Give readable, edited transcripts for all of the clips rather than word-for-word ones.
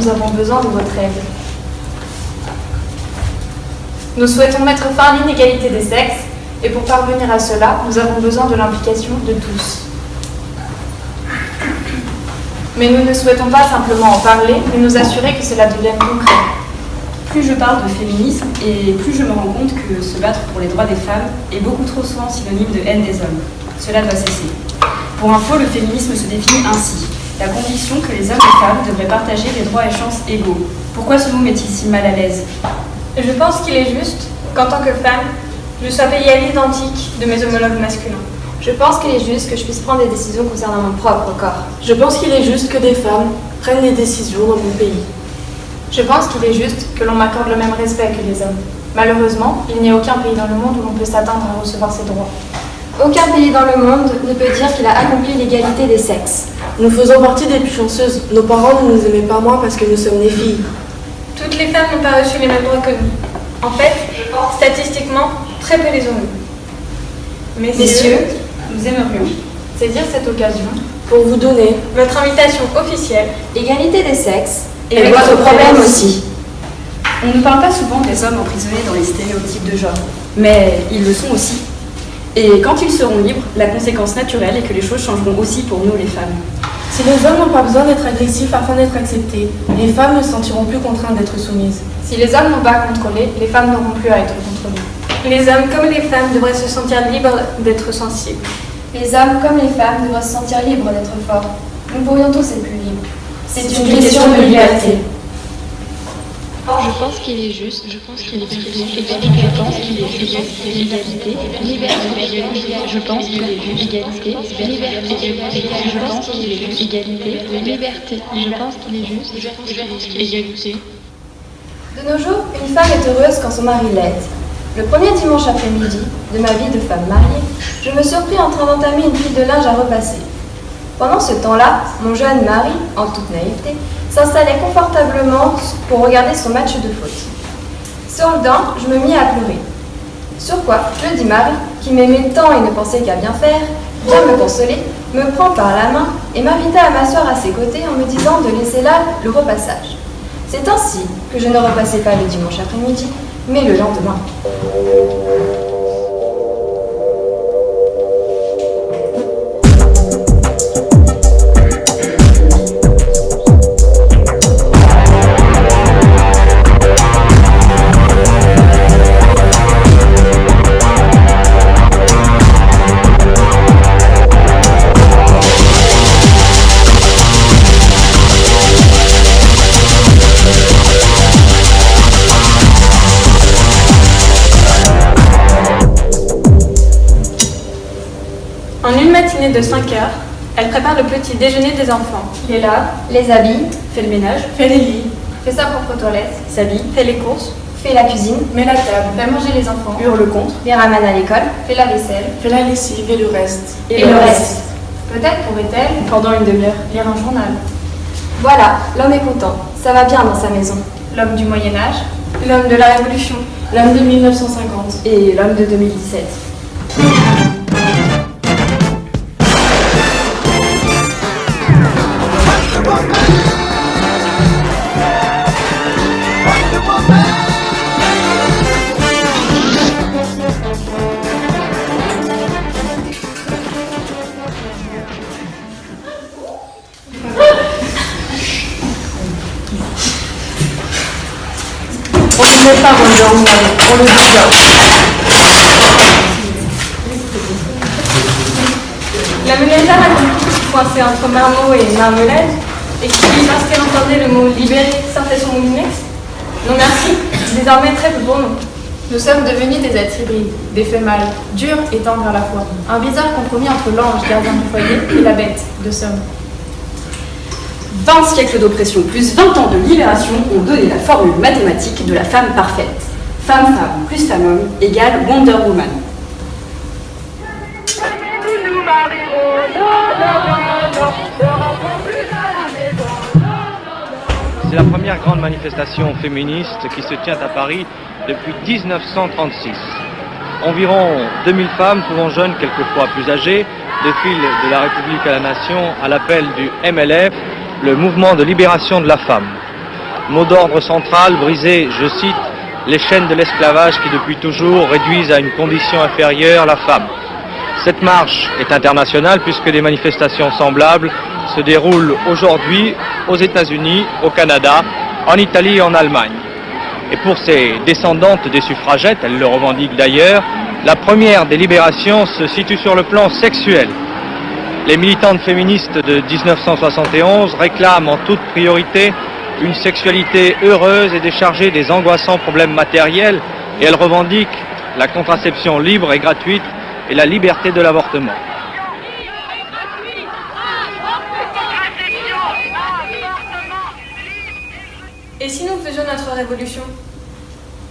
nous avons besoin de votre aide. Nous souhaitons mettre fin à l'inégalité des sexes, et pour parvenir à cela, nous avons besoin de l'implication de tous. Mais nous ne souhaitons pas simplement en parler, mais nous assurer que cela devienne concret. Plus je parle de féminisme, et plus je me rends compte que se battre pour les droits des femmes est beaucoup trop souvent synonyme de haine des hommes. Cela doit cesser. Pour info, le féminisme se définit ainsi. La conviction que les hommes et femmes devraient partager les droits et chances égaux. Pourquoi ce mot m'est-il si mal à l'aise? Je pense qu'il est juste qu'en tant que femme, je sois payée à l'identique de mes homologues masculins. Je pense qu'il est juste que je puisse prendre des décisions concernant mon propre corps. Je pense qu'il est juste que des femmes prennent les décisions dans mon pays. Je pense qu'il est juste que l'on m'accorde le même respect que les hommes. Malheureusement, il n'y a aucun pays dans le monde où l'on peut s'attendre à recevoir ces droits. Aucun pays dans le monde ne peut dire qu'il a accompli l'égalité des sexes. Nous faisons partie des plus chanceuses. Nos parents ne nous aimaient pas moins parce que nous sommes des filles. Toutes les femmes n'ont pas reçu les mêmes droits que nous. En fait, statistiquement, très peu les ont eu. Messieurs, nous aimerions saisir cette occasion pour vous donner votre invitation officielle. Égalité des sexes et votre problème aussi. On ne parle pas souvent des hommes emprisonnés dans les stéréotypes de genre, mais ils le sont aussi. Et quand ils seront libres, la conséquence naturelle est que les choses changeront aussi pour nous les femmes. Si les hommes n'ont pas besoin d'être agressifs afin d'être acceptés, les femmes ne se sentiront plus contraintes d'être soumises. Si les hommes n'ont pas contrôlé, les femmes n'auront plus à être contrôlées. Les hommes comme les femmes devraient se sentir libres d'être sensibles. Les hommes comme les femmes devraient se sentir libres d'être forts. Nous pourrions tous être plus libres. C'est une question de liberté. Je pense qu'il est juste, je pense qu'il est juste, je pense qu'il est juste, égalité, liberté, je pense qu'il est juste, égalité, liberté, je pense qu'il est juste, égalité, liberté, je pense qu'il est juste, égalité. De nos jours, une femme est heureuse quand son mari l'aide. Le premier dimanche après-midi de ma vie de femme mariée, je me surpris en train d'entamer une pile de linge à repasser. Pendant ce temps-là, mon jeune mari, en toute naïveté, s'installait confortablement pour regarder son match de foot. Sur le dent, je me mis à pleurer. Sur quoi, je dis Marie, qui m'aimait tant et ne pensait qu'à bien faire, vient me consoler, me prend par la main et m'invita à m'asseoir à ses côtés en me disant de laisser là le repassage. C'est ainsi que je ne repassais pas le dimanche après-midi, mais le lendemain. En une matinée de 5 heures, elle prépare le petit déjeuner des enfants. Les lave, les habille, Fait le ménage, fait les lits, fait sa propre toilette, s'habille, Fait les courses, fait la cuisine, met la table, fait manger les enfants, hurle contre, les ramène à l'école, fait la vaisselle, fait la lessive et le reste. et le reste. Peut-être pourrait-elle Pendant une demi-heure. lire un journal. Voilà, l'homme est content, ça va bien dans sa maison. L'homme du Moyen-Âge, l'homme de la Révolution. L'homme de 1950. Et l'homme de 2017. On ne met pas Wonder Woman, on le dit. La ménagère a compris, coincée entre marmot et marmelade, et qui, parce qu'elle entendait le mot libéré, sortait son moulinex. Non merci, désormais très peu pour nous. Nous sommes devenus des êtres hybrides, des faits mâles, durs et tendres à la fois. Un bizarre compromis entre l'ange gardien du foyer et la bête de somme. 20 siècles d'oppression plus 20 ans de libération ont donné la formule mathématique de la femme parfaite. Femme-femme plus femme-homme égale Wonder Woman. C'est la première grande manifestation féministe qui se tient à Paris depuis 1936. Environ 2000 femmes, souvent jeunes, quelquefois plus âgées, défilent de la République à la Nation à l'appel du MLF, le mouvement de libération de la femme. mot d'ordre central, briser, je cite, les chaînes de l'esclavage qui depuis toujours réduisent à une condition inférieure la femme. Cette marche est internationale puisque des manifestations semblables se déroulent aujourd'hui aux États-Unis, au Canada, en Italie et en Allemagne. Et pour ces descendantes des suffragettes, elles le revendiquent d'ailleurs, la première des libérations se situe sur le plan sexuel. Les militantes féministes de 1971 réclament en toute priorité une sexualité heureuse et déchargée des angoissants problèmes matériels, et elles revendiquent la contraception libre et gratuite et la liberté de l'avortement. Et si nous faisions notre révolution?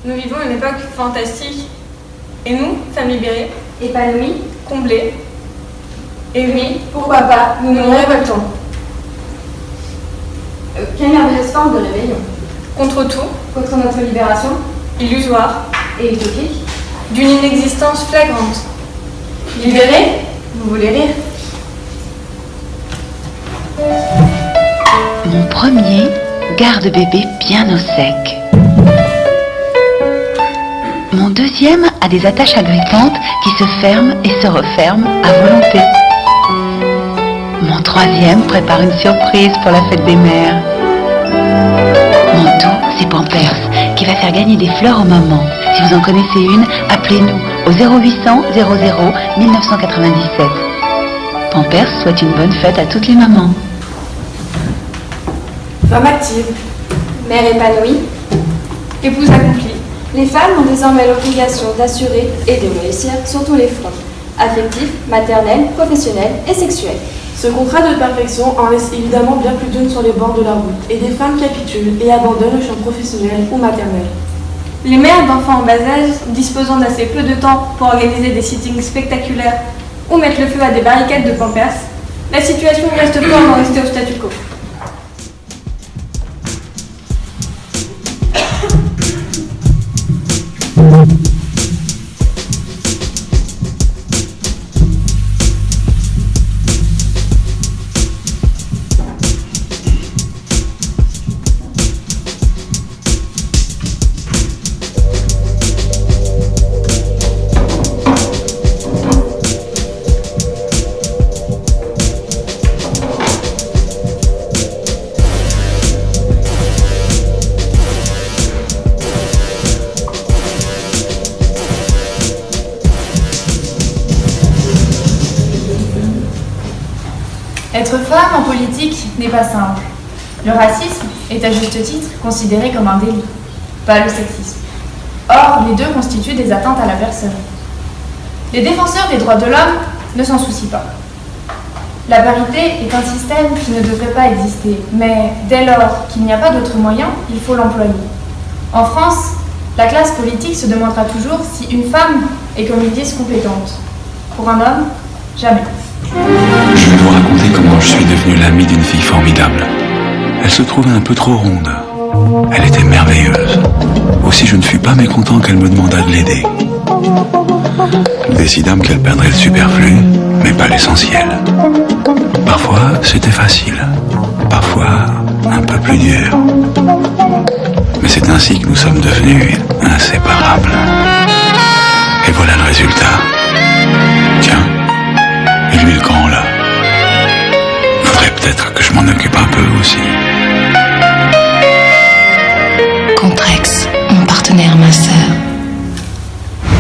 Nous vivons une époque fantastique. Et nous, femmes libérées, Épanouie? comblées, et oui, Pourquoi pas? Nous nous révoltons. Quelle merveilleuse forme de rébellion. contre tout, Contre notre libération? illusoire, Et utopique? d'une inexistence flagrante. Libérés? Vous voulez rire? Mon premier garde bébé bien au sec. Mon deuxième a des attaches agrippantes qui se ferment et se referment à volonté. Mon troisième prépare une surprise pour la fête des mères. Mon tout, c'est Pampers, qui va faire gagner des fleurs aux mamans. Si vous en connaissez une, appelez-nous au 0800 00 1997. Pampers souhaite une bonne fête à toutes les mamans. Femme active. Mère épanouie? Épouse accomplie, Les femmes ont désormais l'obligation d'assurer et de réussir sur tous les fronts, affectifs, maternels, professionnels et sexuels. Ce contrat de perfection en laisse évidemment bien plus d'une sur les bords de la route, et des femmes capitulent et abandonnent le champ professionnel ou maternel. les mères d'enfants en bas âge disposant d'assez peu de temps pour organiser des sittings spectaculaires ou mettre le feu à des barricades de Pampers, la situation reste fort d'en rester au statu quo. Être femme en politique n'est pas simple. Le racisme est à juste titre considéré comme un délit, pas le sexisme. Or, les deux constituent des atteintes à la personne. Les défenseurs des droits de l'homme ne s'en soucient pas. La parité est un système qui ne devrait pas exister, mais dès lors qu'il n'y a pas d'autre moyen, il faut l'employer. En France, la classe politique se demandera toujours si une femme est, comme ils disent, compétente. Pour un homme, jamais. Je vais vous raconter comment je suis devenu l'ami d'une fille formidable. Elle se trouvait un peu trop ronde. Elle était merveilleuse. Aussi je ne fus pas mécontent qu'elle me demandât de l'aider. Nous décidâmes qu'elle perdrait le superflu, mais pas l'essentiel. Parfois c'était facile, parfois un peu plus dur. Mais c'est ainsi que nous sommes devenus inséparables. Et voilà le résultat. Tiens. Et lui le grand là. Faudrait peut-être que je m'en occupe un peu aussi. Contrex, mon partenaire, ma sœur.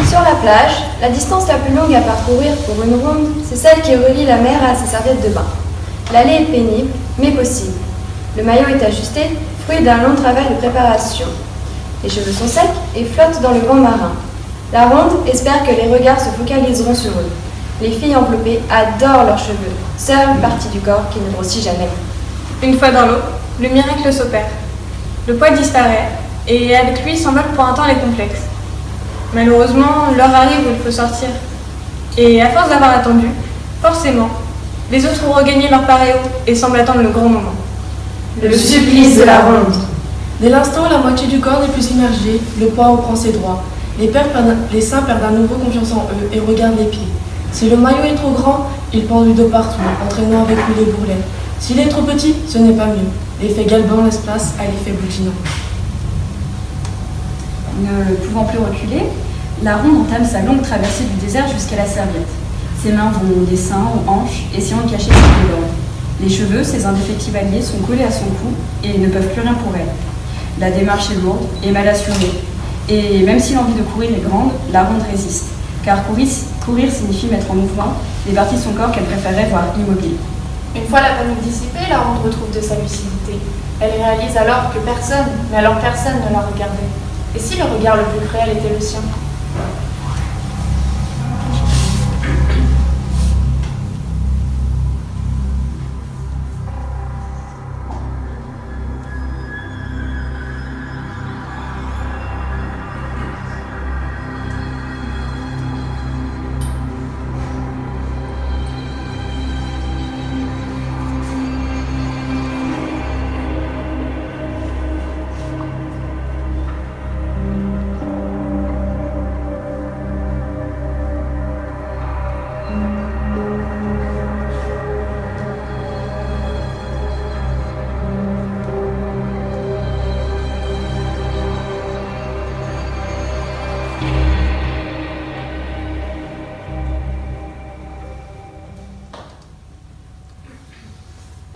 Sur la plage, la distance la plus longue à parcourir pour une ronde, c'est celle qui relie la mer à ses serviettes de bain. L'allée est pénible, mais possible. Le maillot est ajusté, fruit d'un long travail de préparation. Les cheveux sont secs et flottent dans le vent marin. La ronde espère que les regards se focaliseront sur eux. Les filles enveloppées adorent leurs cheveux, seule partie du corps qui ne grossit jamais. Une fois dans l'eau, le miracle s'opère. Le poids disparaît, et avec lui s'envolent pour un temps les complexes. Malheureusement, l'heure arrive où il faut sortir. Et à force d'avoir attendu, forcément, les autres ont regagné leur paréo et semblent attendre le grand moment. Le supplice de la ronde. Dès l'instant où la moitié du corps n'est plus immergé, le poids reprend ses droits. Les seins perdent à nouveau confiance en eux et regardent les pieds. Si le maillot est trop grand, il pend du dos partout, entraînant avec lui les bourrelets. S'il est trop petit, ce n'est pas mieux. L'effet galbant laisse place à l'effet boutinant. Ne pouvant plus reculer, la ronde entame sa longue traversée du désert jusqu'à la serviette. Ses mains vont des seins aux hanches, essayant de cacher ses douleurs. Les cheveux, ses indéfectibles alliés, sont collés à son cou et ne peuvent plus rien pour elle. La démarche est lourde et mal assurée. Et même si l'envie de courir est grande, la ronde résiste. Car courir signifie mettre en mouvement les parties de son corps qu'elle préférait voir immobiles. Une fois la panique dissipée, la ronde retrouve de sa lucidité. Elle réalise alors que personne, mais alors personne ne la regardait. Et si le regard le plus cruel était le sien?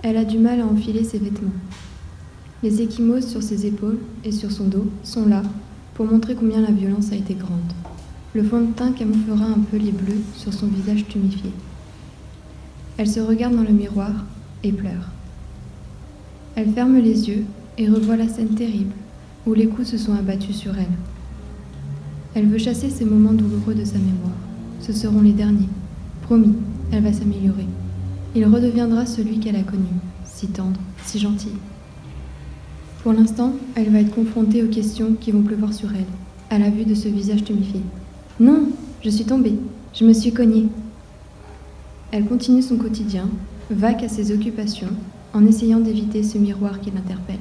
Elle a du mal à enfiler ses vêtements. Les ecchymoses sur ses épaules et sur son dos sont là pour montrer combien la violence a été grande. Le fond de teint camouflera un peu les bleus sur son visage tuméfié. Elle se regarde dans le miroir et pleure. Elle ferme les yeux et revoit la scène terrible où les coups se sont abattus sur elle. Elle veut chasser ces moments douloureux de sa mémoire. Ce seront les derniers. Promis, elle va s'améliorer. Il redeviendra celui qu'elle a connu, si tendre, si gentil. Pour l'instant, elle va être confrontée aux questions qui vont pleuvoir sur elle, à la vue de ce visage tuméfié. Non, je suis tombée, je me suis cognée. Elle continue son quotidien, vaque à ses occupations, en essayant d'éviter ce miroir qui l'interpelle.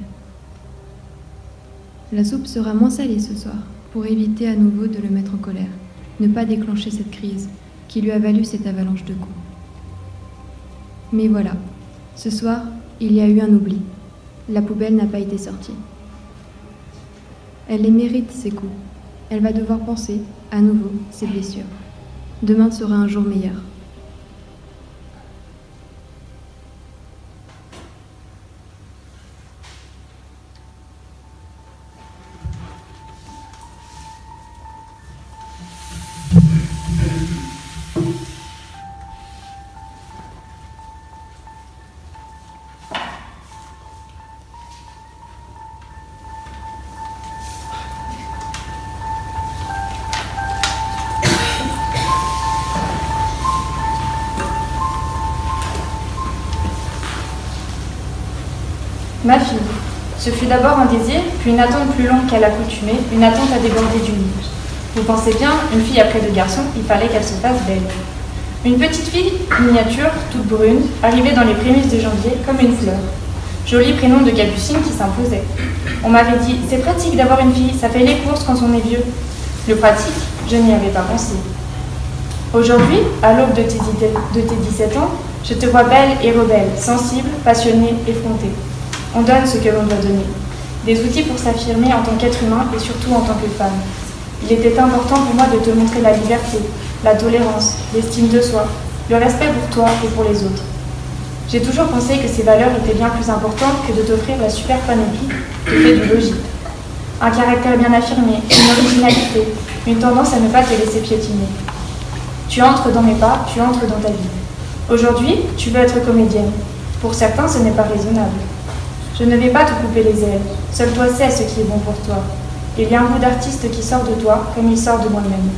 La soupe sera moins salée ce soir, pour éviter à nouveau de le mettre en colère, ne pas déclencher cette crise qui lui a valu cette avalanche de coups. Mais voilà, ce soir, il y a eu un oubli. La poubelle n'a pas été sortie. Elle les mérite, ces coups. Elle va devoir penser, à nouveau, ses blessures. Demain sera un jour meilleur. Ma fille, ce fut d'abord un désir, puis une attente plus longue qu'à l'accoutumée, une attente à déborder du lit. Vous pensez bien, une fille après deux garçons, il fallait qu'elle se fasse belle. Une petite fille, miniature, toute brune, arrivait dans les prémices de janvier comme une fleur. Joli prénom de Capucine qui s'imposait. On m'avait dit, c'est pratique d'avoir une fille, ça fait les courses quand on est vieux. Le pratique, je n'y avais pas pensé. Aujourd'hui, à l'aube de tes 17 ans, je te vois belle et rebelle, sensible, passionnée, effrontée. On donne ce que l'on doit donner. Des outils pour s'affirmer en tant qu'être humain et surtout en tant que femme. Il était important pour moi de te montrer la liberté, la tolérance, l'estime de soi, le respect pour toi et pour les autres. J'ai toujours pensé que ces valeurs étaient bien plus importantes que de t'offrir la super panoplie de fait du logis. Un caractère bien affirmé, une originalité, une tendance à ne pas te laisser piétiner. Tu entres dans mes pas, tu entres dans ta vie. Aujourd'hui, tu veux être comédienne. Pour certains, ce n'est pas raisonnable. Je ne vais pas te couper les ailes. Seul toi sais ce qui est bon pour toi. Il y a un goût d'artiste qui sort de toi comme il sort de moi-même.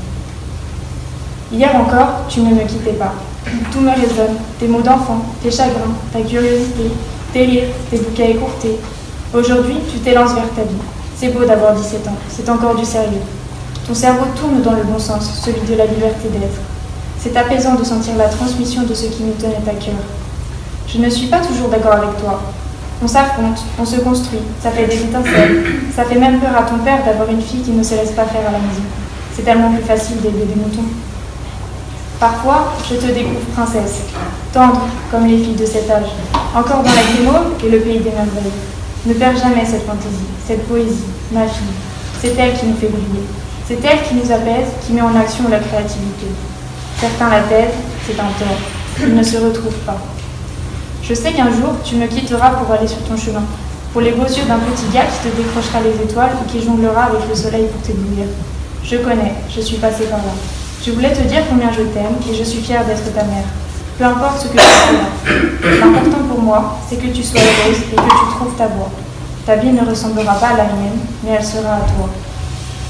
Hier encore, tu ne me quittais pas. Tout me résonne. Tes mots d'enfant, tes chagrins, ta curiosité, tes rires, tes bouquets écourtés. Aujourd'hui, tu t'élances vers ta vie. C'est beau d'avoir 17 ans. C'est encore du sérieux. Ton cerveau tourne dans le bon sens, celui de la liberté d'être. C'est apaisant de sentir la transmission de ce qui nous tenait à cœur. Je ne suis pas toujours d'accord avec toi. On s'affronte, on se construit, ça fait des étincelles. Ça fait même peur à ton père d'avoir une fille qui ne se laisse pas faire à la maison. C'est tellement plus facile d'élever des moutons. Parfois, je te découvre princesse, tendre comme les filles de cet âge. Encore dans la Grimaud et le pays des merveilles. Ne perds jamais cette fantaisie, cette poésie, ma fille. C'est elle qui nous fait briller. C'est elle qui nous apaise, qui met en action la créativité. Certains la taisent, c'est un tort. Ils ne se retrouvent pas. Je sais qu'un jour, tu me quitteras pour aller sur ton chemin, pour les beaux yeux d'un petit gars qui te décrochera les étoiles et qui jonglera avec le soleil pour t'éblouir. Je connais, je suis passée par là. Je voulais te dire combien je t'aime et je suis fière d'être ta mère. Peu importe ce que tu feras. L'important pour moi, c'est que tu sois heureuse et que tu trouves ta voie. Ta vie ne ressemblera pas à la mienne, mais elle sera à toi.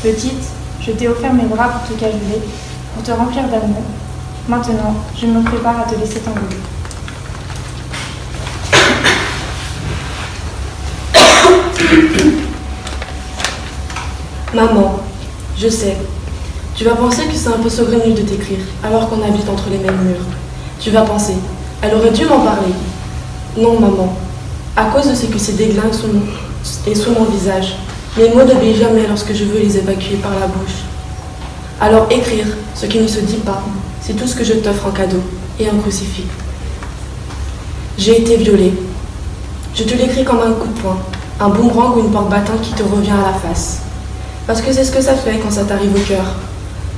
Petite, je t'ai offert mes bras pour te cajoler, pour te remplir d'amour. Maintenant, je me prépare à te laisser t'envoler. Maman, je sais. Tu vas penser que c'est un peu saugrenu de t'écrire, alors qu'on habite entre les mêmes murs. Tu vas penser, elle aurait dû m'en parler. Non, maman. À cause de ce que c'est déglingue sous mon visage, mes mots n'obéissent jamais lorsque je veux les évacuer par la bouche. Alors écrire ce qui ne se dit pas, c'est tout ce que je t'offre en cadeau, et un crucifix. J'ai été violée. Je te l'écris comme un coup de poing, un boomerang ou une porte battante qui te revient à la face. Parce que c'est ce que ça fait quand ça t'arrive au cœur.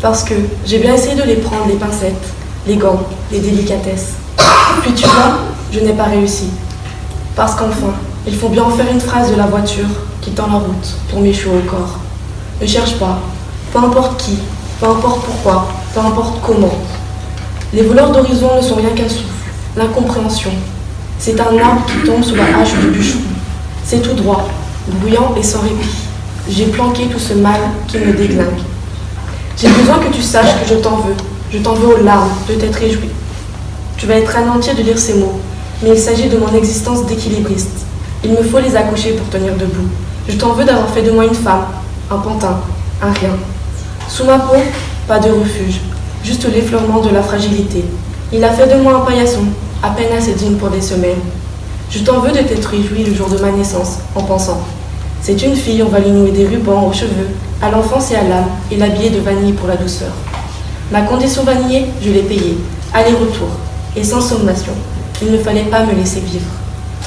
Parce que j'ai bien essayé de les prendre, les pincettes, les gants, les délicatesses. Puis tu vois, je n'ai pas réussi. Parce qu'enfin, il faut bien en faire une phrase de la voiture qui tend la route pour m'échouer au corps. Ne cherche pas, peu importe qui, peu importe pourquoi, peu importe comment. Les voleurs d'horizon ne sont rien qu'un souffle, l'incompréhension. C'est un arbre qui tombe sous la hache du bûcheron. C'est tout droit, bruyant et sans répit. J'ai planqué tout ce mal qui me déglingue. J'ai besoin que tu saches que je t'en veux. Je t'en veux aux larmes de t'être réjoui. Tu vas être anéanti de lire ces mots, mais il s'agit de mon existence d'équilibriste. Il me faut les accoucher pour tenir debout. Je t'en veux d'avoir fait de moi une femme, un pantin, un rien. Sous ma peau, pas de refuge, juste l'effleurement de la fragilité. Il a fait de moi un paillasson, à peine assez digne pour des semaines. Je t'en veux de t'être réjoui le jour de ma naissance, en pensant. C'est une fille, on va lui nouer des rubans aux cheveux, à l'enfance et à l'âme, et l'habiller de vanille pour la douceur. Ma condition vanillée, je l'ai payée, aller-retour, et sans sommation. Il ne fallait pas me laisser vivre.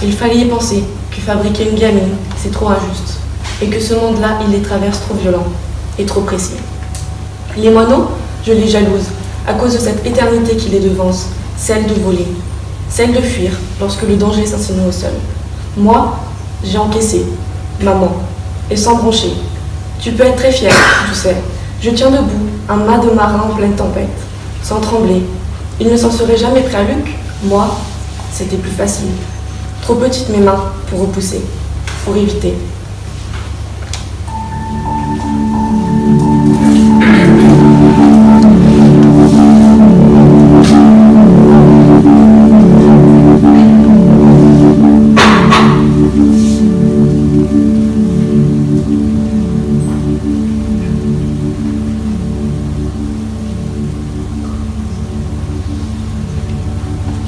Il fallait y penser que fabriquer une gamine, c'est trop injuste, et que ce monde-là, il les traverse trop violent, et trop précis. Les moineaux, je les jalouse, à cause de cette éternité qui les devance, celle de voler, celle de fuir lorsque le danger s'insinue au sol. Moi, j'ai encaissé, maman, et sans broncher. Tu peux être très fière, tu sais. Je tiens debout, un mât de marin en pleine tempête, sans trembler. Il ne s'en serait jamais pris à Luc. Moi, c'était plus facile. Trop petites mes mains pour repousser, pour éviter.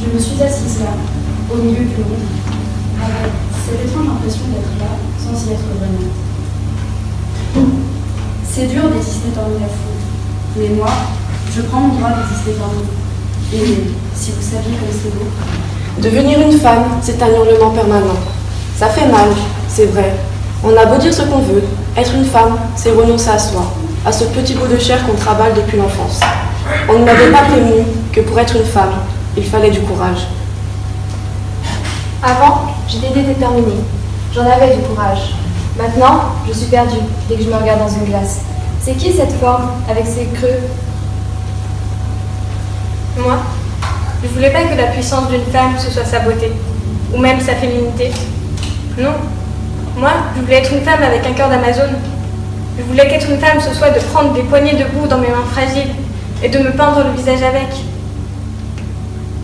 Je me suis assise là, au milieu du monde, avec cette étrange impression d'être là, sans y être vraiment. C'est dur d'exister parmi la foule, mais moi, je prends mon droit d'exister parmi vous. Et si vous saviez comme c'est beau. Devenir une femme, c'est un hurlement permanent. Ça fait mal, c'est vrai. On a beau dire ce qu'on veut, être une femme, c'est renoncer à soi, à ce petit bout de chair qu'on travaille depuis l'enfance. On ne m'avait pas prévenu que pour être une femme, il fallait du courage. Avant, j'étais déterminée. J'en avais du courage. Maintenant, je suis perdue dès que je me regarde dans une glace. C'est qui cette forme, avec ses creux? Moi, je voulais pas que la puissance d'une femme, ce soit sa beauté, ou même sa féminité. Non. Moi, je voulais être une femme avec un cœur d'Amazone. Je voulais qu'être une femme, ce soit de prendre des poignées de boue dans mes mains fragiles et de me peindre le visage avec.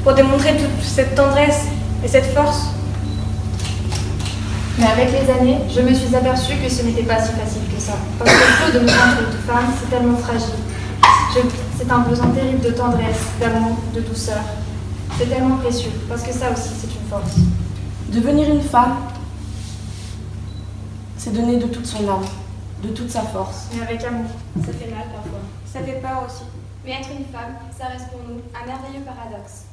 Pour démontrer toute cette tendresse et cette force. Mais avec les années, je me suis aperçue que ce n'était pas si facile que ça. Parce que le flot de mouvement de toute femme, c'est tellement fragile. C'est un besoin terrible de tendresse, d'amour, de douceur. C'est tellement précieux, parce que ça aussi, c'est une force. Devenir une femme, c'est donner de toute son âme, de toute sa force. Mais avec amour, ça fait mal parfois. Ça fait peur aussi. Mais être une femme, ça reste pour nous un merveilleux paradoxe.